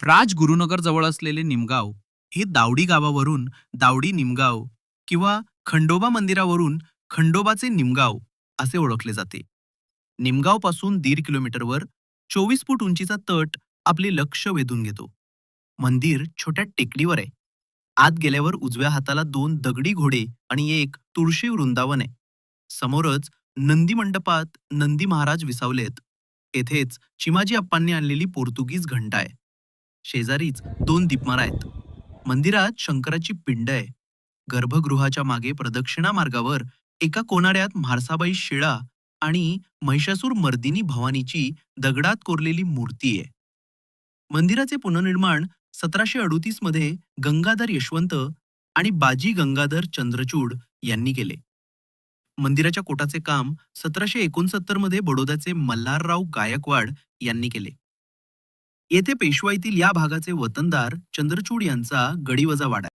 राजगुरुनगर जवळ असलेले निमगाव हे दावडी गावावरून दावडी निमगाव किंवा खंडोबा मंदिरावरून खंडोबाचे निमगाव असे ओळखले जाते. निमगावपासून 1.5 किलोमीटरवर 24 फूट उंचीचा तट आपले लक्ष वेधून घेतो. मंदिर छोट्या टेकडीवर आहे. आत गेल्यावर उजव्या हाताला 2 दगडी घोडे आणि एक तुळशी वृंदावन आहे. समोरच नंदी मंडपात नंदी महाराज विसावलेत. येथेच चिमाजी अप्पांनी आणलेली पोर्तुगीज घंटा आहे. शेजारीच 2 दीपमारा आहेत. मंदिरात शंकराची पिंड आहे. गर्भगृहाच्या मागे प्रदक्षिणा मार्गावर एका कोनाड्यात म्हाळसाबाई शिळा आणि महिषासूर मर्दिनी भवानीची दगडात कोरलेली मूर्ती आहे. मंदिराचे पुनर्निर्माण 1738 मध्ये गंगाधर यशवंत आणि बाजी गंगाधर चंद्रचूड यांनी केले. मंदिराच्या कोटाचे काम 1769 मध्ये बडोद्याचे मल्हारराव गायकवाड यांनी केले. येथे पेशवाईतील या भागाचे वतनदार चंद्रचूड यांचा गडीवजा वाडा आहे.